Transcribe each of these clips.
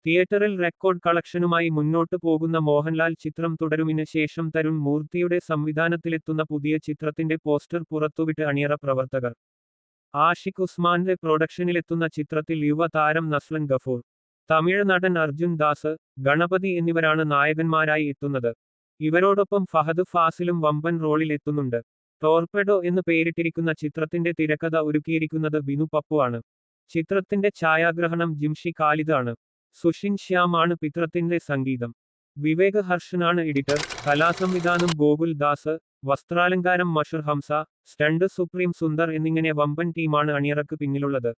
തിയേറ്ററിൽ റെക്കോർഡ് കളക്ഷനുമായി മുന്നോട്ടു പോകുന്ന മോഹൻലാൽ ചിത്രം തുടരുമിന് ശേഷം തരുൺ മൂർത്തിയുടെ സംവിധാനത്തിലെത്തുന്ന പുതിയ ചിത്രത്തിന്റെ പോസ്റ്റർ പുറത്തുവിട്ട് അണിയറ പ്രവർത്തകർ. ആഷിഖ് ഉസ്മാന്റെ പ്രൊഡക്ഷനിലെത്തുന്ന ചിത്രത്തിൽ യുവ താരം നസ്ലൻ ഗഫൂർ, തമിഴ് നടൻ അർജുൻ ദാസ്, ഗണപതി എന്നിവരാണ് നായകന്മാരായി എത്തുന്നത്. ഇവരോടൊപ്പം ഫഹദ് ഫാസിലും വമ്പൻ റോളിൽ എത്തുന്നുണ്ട്. ടോർപെഡോ എന്ന് പേരിട്ടിരിക്കുന്ന ചിത്രത്തിന്റെ തിരക്കഥ ഒരുക്കിയിരിക്കുന്നത് ബിനു പപ്പു ആണ്. ചിത്രത്തിന്റെ ഛായാഗ്രഹണം ജിംഷി ഖാലിദ് ആണ്. സുഷിൻ ശ്യാം ആണ് ചിത്രത്തിന്റെ സംഗീതം. വിവേക് ഹർഷനാണ് എഡിറ്റർ. കലാസംവിധാനം ഗോകുൽ ദാസ്, വസ്ത്രാലങ്കാരം മഷൂർ ഹംസ, സ്റ്റണ്ട് സുപ്രീം സുന്ദർ എന്നിങ്ങനെ വമ്പൻ ടീമാണ് അണിയറക്ക് പിന്നിലുള്ളത്.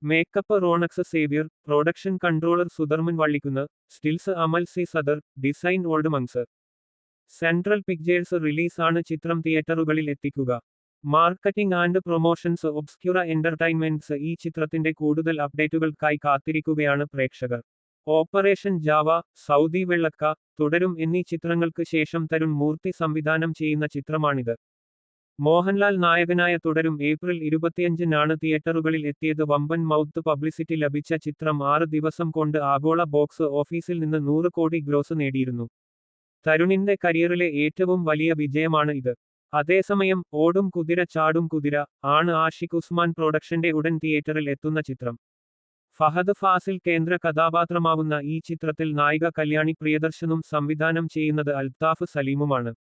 Makeup Ronex Xavier, production controller Sudharman Vallikkunnu, stills Amal C Sadar, design old monks. Central pictures release ആണ് ചിത്രം തിയേറ്ററുകളിൽ എത്തിക്കുക. Marketing and promotions Obscura entertainments. ഈ ചിത്രത്തിന്റെ കൂടുതൽ അപ്ഡേറ്റുകൾക്കായി കാത്തിരിക്കുകയാണ് പ്രേക്ഷകർ. ഓപ്പറേഷൻ ജാവ, സൗദി വെള്ളക്ക, തുടരും എന്നീ ചിത്രങ്ങൾക്ക് ശേഷം തരുൺ മൂർത്തി സംവിധാനം ചെയ്യുന്ന ചിത്രമാണിത്. മോഹൻലാൽ നായകനായ തുടരും ഏപ്രിൽ 25-നാണ് തിയേറ്ററുകളിൽ എത്തിയത്. വമ്പൻ മൗത്ത് പബ്ലിസിറ്റി ലഭിച്ച ചിത്രം 6 ദിവസം കൊണ്ട് ആഗോള ബോക്സ് ഓഫീസിൽ നിന്ന് 100 കോടി ഗ്രോസ് നേടിയിരുന്നു. തരുണിന്റെ കരിയറിലെ ഏറ്റവും വലിയ വിജയമാണ് ഇത്. അതേസമയം ഓടും കുതിര ചാടും കുതിര ആണ് ആഷിഖ് ഉസ്മാൻ പ്രൊഡക്ഷന്റെ ഉടൻ തിയേറ്ററിൽ എത്തുന്ന ചിത്രം. ഫഹദ് ഫാസിൽ കേന്ദ്ര കഥാപാത്രമാവുന്ന ഈ ചിത്രത്തിൽ നായിക കല്യാണി പ്രിയദർശനും സംവിധാനം ചെയ്യുന്നത് അൽത്താഫ് സലീമുമാണ്.